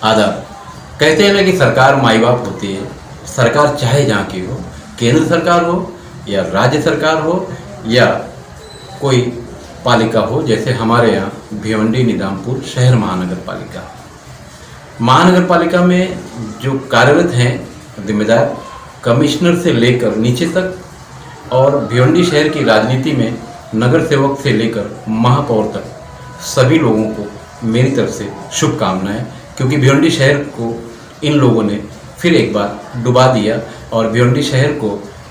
आदाब। कहते हैं ना कि सरकार माई बाप होती है। सरकार चाहे जहाँ की हो, केंद्र सरकार हो या राज्य सरकार हो या कोई पालिका हो, जैसे हमारे यहाँ भिवंडी निजामपुर शहर महानगर पालिका में जो कार्यरत हैं जिम्मेदार, कमिश्नर से लेकर नीचे तक, और भिवंडी शहर की राजनीति में नगर सेवक से लेकर महापौर तक सभी लोगों को मेरी तरफ से शुभकामनाएं, क्योंकि भिवंडी शहर को इन लोगों ने फिर एक बार डुबा दिया और भिवंडी शहर को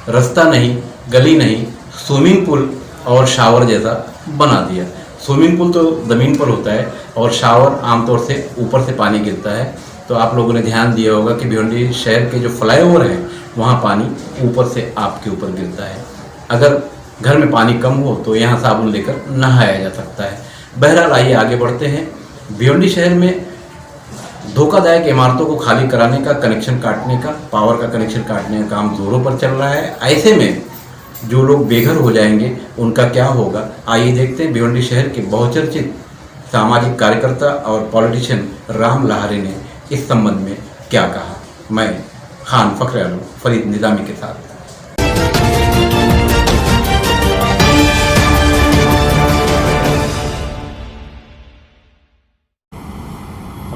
रास्ता नहीं, गली नहीं, स्विमिंग पूल और शावर जैसा बना दिया। स्विमिंग पूल तो ज़मीन पर होता है और शावर आमतौर से ऊपर से पानी गिरता है। तो आप लोगों ने ध्यान दिया होगा कि भिवंडी शहर के जो फ्लाईओवर हैं वहाँ पानी ऊपर से आपके ऊपर गिरता है। अगर घर में पानी कम हो तो यहाँ साबुन लेकर नहाया जा सकता है। बहरहाल आइए आगे बढ़ते हैं। भिवंडी शहर में धोखादायक इमारतों को खाली कराने का, कनेक्शन काटने का, पावर का कनेक्शन काटने का काम जोरों पर चल रहा है। ऐसे में जो लोग बेघर हो जाएंगे उनका क्या होगा, आइए देखते हैं भिवंडी शहर के बहुचर्चित सामाजिक कार्यकर्ता और पॉलिटिशियन राम लहारे ने इस संबंध में क्या कहा। मैं खान फखर आलम फरीद निजामी के साथ।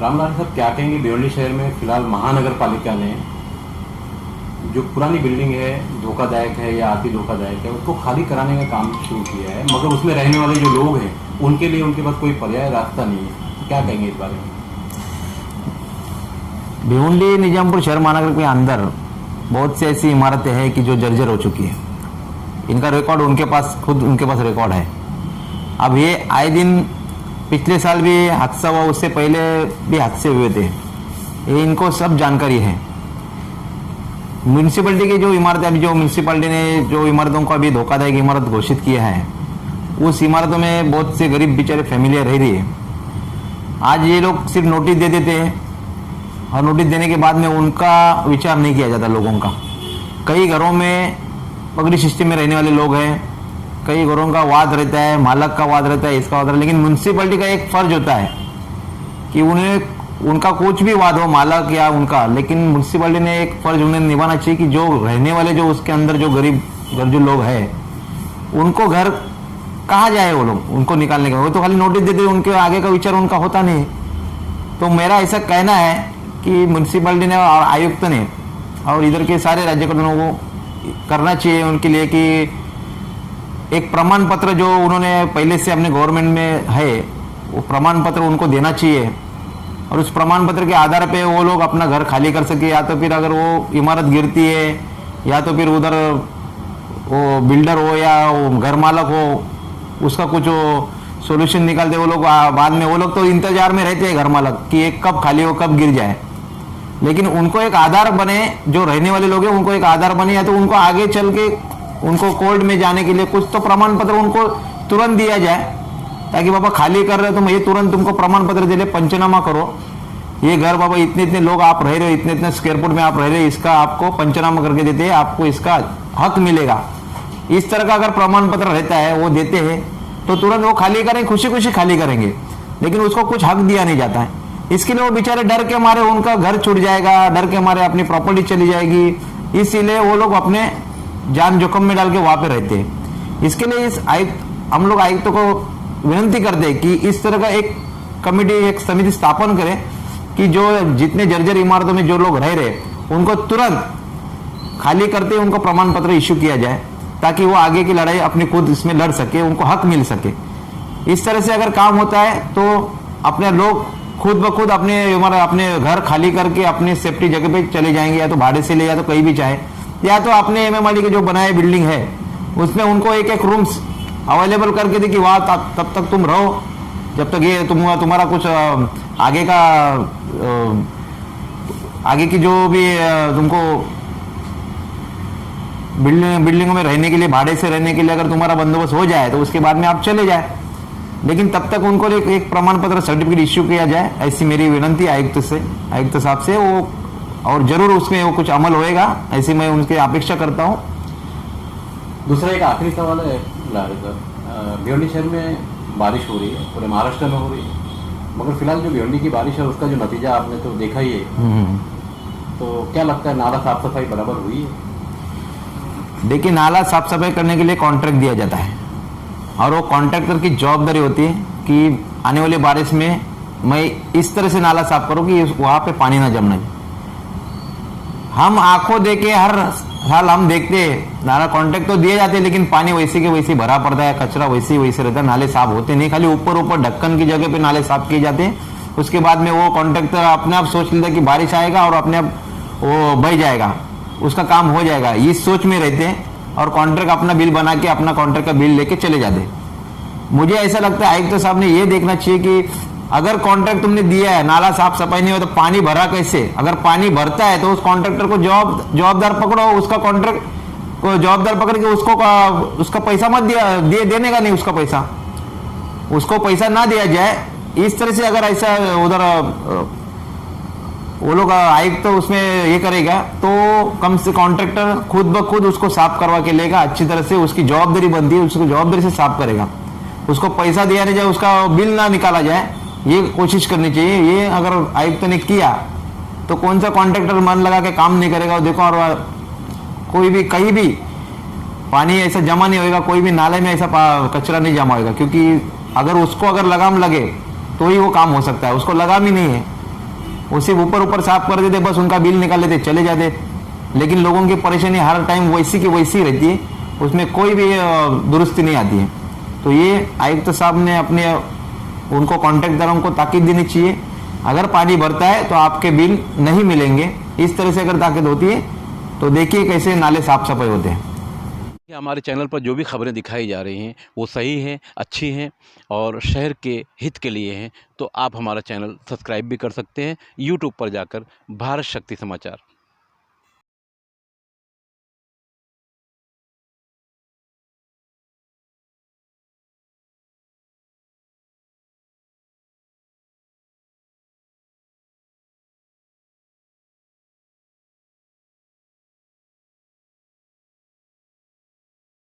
रामलाल साहब, क्या कहेंगे भिवंडी शहर में फिलहाल महानगर पालिका ने जो पुरानी बिल्डिंग है, धोखादायक है या अति धोखादायक है, उसको खाली कराने का काम शुरू किया है, मगर उसमें रहने वाले जो लोग हैं उनके लिए उनके पास कोई पर्याय रास्ता नहीं है। तो क्या कहेंगे इस बारे में? भिवंडी निजामपुर शहर महानगर के अंदर बहुत सी ऐसी इमारतें हैं कि जो जर्जर हो चुकी है। इनका रिकॉर्ड उनके पास रिकॉर्ड है। अब ये आए दिन, पिछले साल भी हादसा हुआ, उससे पहले भी हादसे हुए थे, ये इनको सब जानकारी है। म्यूनसिपैलिटी की जो इमारतें, अभी जो म्यूनसिपैलिटी ने जो इमारतों को अभी धोखादायक इमारत घोषित किया है, उस इमारतों में बहुत से गरीब बेचारे फैमिलियाँ रह रही है। आज ये लोग सिर्फ नोटिस दे देते हैं और नोटिस देने के बाद में उनका विचार नहीं किया जाता लोगों का। कई घरों में पगड़ी सिस्टम में रहने वाले लोग हैं, कई घरों का वाद रहता है, मालक का वाद रहता है, इसका वाद रहता है, लेकिन म्यूनसिपैलिटी का एक फर्ज होता है कि उनका कुछ भी वाद हो, मालक या उनका, लेकिन म्यूनसिपैलिटी ने एक फर्ज उन्हें निभाना चाहिए कि जो रहने वाले, जो उसके अंदर जो गरीब जो लोग हैं, उनको घर कहाँ जाए वो लोग, उनको निकालने का। वो तो खाली नोटिस देते, उनके आगे का विचार उनका होता नहीं। तो मेरा ऐसा कहना है कि म्यूनसिपैलिटी ने और आयुक्त ने और इधर के सारे राज्यकर्ताओं को करना चाहिए उनके लिए कि एक प्रमाण पत्र जो उन्होंने पहले से अपने गवर्नमेंट में है, वो प्रमाण पत्र उनको देना चाहिए और उस प्रमाण पत्र के आधार पे वो लोग अपना घर खाली कर सके। या तो फिर अगर वो इमारत गिरती है या तो फिर उधर वो बिल्डर हो या वो घर मालक हो, उसका कुछ सोल्यूशन निकालते वो लोग। बाद में वो लोग तो इंतजार में रहते हैं घर मालक कि एक कब खाली हो, कब गिर जाए, लेकिन उनको एक आधार बने, जो रहने वाले लोग हैं उनको एक आधार बने, या तो उनको आगे चल के उनको कोर्ट में जाने के लिए कुछ तो प्रमाण पत्र उनको तुरंत दिया जाए, ताकि बाबा खाली कर रहे हो तो मैं ये तुरंत तुमको प्रमाण पत्र दे ले, पंचनामा करो, ये घर बाबा इतने इतने लोग आप रह रहे हो, इतने इतने स्क्वायर फुट में आप रह रहे हो, इसका आपको पंचनामा करके देते हैं, आपको इसका हक मिलेगा। इस तरह का अगर प्रमाण पत्र रहता है, वो देते हैं तो तुरंत वो खाली करें, खुशी खुशी खाली करेंगे, लेकिन उसको कुछ हक दिया नहीं जाता है। इसके लिए वो बेचारे डर के मारे उनका घर छूट जाएगा, डर के मारे अपनी प्रॉपर्टी चली जाएगी, इसीलिए वो लोग अपने जान जोखिम में डाल के वहां पे रहते हैं। इसके लिए हम लोग आयुक्तों को विनती करते हैं कि इस तरह का एक कमेटी, एक समिति स्थापन करें कि जो जितने जर्जर इमारतों में जो लोग रह रहे उनको तुरंत खाली करते उनको प्रमाण पत्र इश्यू किया जाए, ताकि वो आगे की लड़ाई अपनी खुद इसमें लड़ सके, उनको हक मिल सके। इस तरह से अगर काम होता है तो अपने लोग खुद ब खुद अपने घर खाली करके अपनी सेफ्टी जगह पे चले जाएंगे, या तो भाड़े से ले, या तो कहीं भी चाहे, या तो अपने एमएमआरडी के जो बनाए बिल्डिंग है उसमें उनको एक एक रूम्स अवेलेबल करके दे कि वहाँ तब तक तुम रहो जब तक ये तुम्हारा कुछ आगे की जो भी तुमको बिल्डिंगों में रहने के लिए, भाड़े से रहने के लिए अगर तुम्हारा बंदोबस्त हो जाए तो उसके बाद में आप चले जाए, लेकिन तब तक उनको एक प्रमाण पत्र सर्टिफिकेट इश्यू किया जाए। ऐसी मेरी विनती आयुक्त साहब से, वो और जरूर उसमें वो कुछ अमल होएगा, ऐसी मैं उनकी अपेक्षा करता हूँ। दूसरा एक आखिरी सवाल है लारे सर, भिवंडी शहर में बारिश हो रही है, पूरे महाराष्ट्र में हो रही है, मगर फिलहाल जो भिवंडी की बारिश है उसका जो नतीजा आपने तो देखा ही है, तो क्या लगता है नाला साफ सफाई बराबर हुई है? देखिए, नाला साफ सफाई करने के लिए कॉन्ट्रैक्ट दिया जाता है और वो कॉन्ट्रैक्टर की जवाबदारी होती है कि आने वाली बारिश में मैं इस तरह से नाला साफ करूँ कि वहाँ पे पानी ना जमना चाहिए। हम आंखों देके हर साल हम देखते हैं नाला कॉन्ट्रैक्ट तो दिए जाते हैं, लेकिन पानी वैसे के वैसे भरा पड़ता है, कचरा वैसे वैसे रहता है, नाले साफ होते नहीं, खाली ऊपर ऊपर ढक्कन की जगह पे नाले साफ किए जाते हैं। उसके बाद में वो कॉन्ट्रैक्टर अपने आप सोच लेता है कि बारिश आएगा और अपने आप वो बह जाएगा, उसका काम हो जाएगा, इस सोच में रहते हैं और कॉन्ट्रैक्ट अपना बिल बना के अपना कॉन्ट्रैक्ट का बिल लेके चले जाते हैं। मुझे ऐसा लगता है आयुक्त साहब ने ये देखना चाहिए कि अगर कॉन्ट्रैक्ट तुमने दिया है, नाला साफ सफाई नहीं हो तो पानी भरा कैसे? अगर पानी भरता है तो उस कॉन्ट्रैक्टर को जवाबदार पकड़ो, उसका कॉन्ट्रैक्ट को जवाबदार पकड़ के उसका पैसा मत देने का नहीं, उसको पैसा ना दिया जाए। इस तरह से अगर ऐसा उधर वो लोग आयुक्त तो उसमें ये करेगा तो कम से कॉन्ट्रैक्टर खुद ब खुद उसको साफ करवा के लेगा, अच्छी तरह से उसकी जवाबदारी बनती है, उसको जवाबदारी से साफ करेगा, उसको पैसा दिया नहीं जाए, उसका बिल ना निकाला जाए, ये कोशिश करनी चाहिए। ये अगर आयुक्त ने किया तो कौन सा कॉन्ट्रैक्टर मन लगा के काम नहीं करेगा। और देखो, और कोई भी कहीं भी पानी ऐसा जमा नहीं होगा, कोई भी नाले में ऐसा कचरा नहीं जमा होगा, क्योंकि अगर लगाम लगे तो ही वो काम हो सकता है, उसको लगाम ही नहीं है, वो सिर्फ ऊपर साफ कर देते, बस उनका बिल निकाल लेते चले जाते। लेकिन लोगों की परेशानी हर टाइम वैसी की वैसी रहती है, उसमें कोई भी दुरुस्ती नहीं आती है। तो ये आयुक्त साहब ने उनको कॉन्ट्रैक्टदारों को ताकीद देनी चाहिए, अगर पानी भरता है तो आपके बिल नहीं मिलेंगे, इस तरह से अगर ताकीद होती है तो देखिए कैसे नाले साफ सफाई होते हैं। हमारे चैनल पर जो भी खबरें दिखाई जा रही हैं वो सही हैं, अच्छी हैं और शहर के हित के लिए हैं, तो आप हमारा चैनल सब्सक्राइब भी कर सकते हैं यूट्यूब पर जाकर भारत शक्ति समाचार।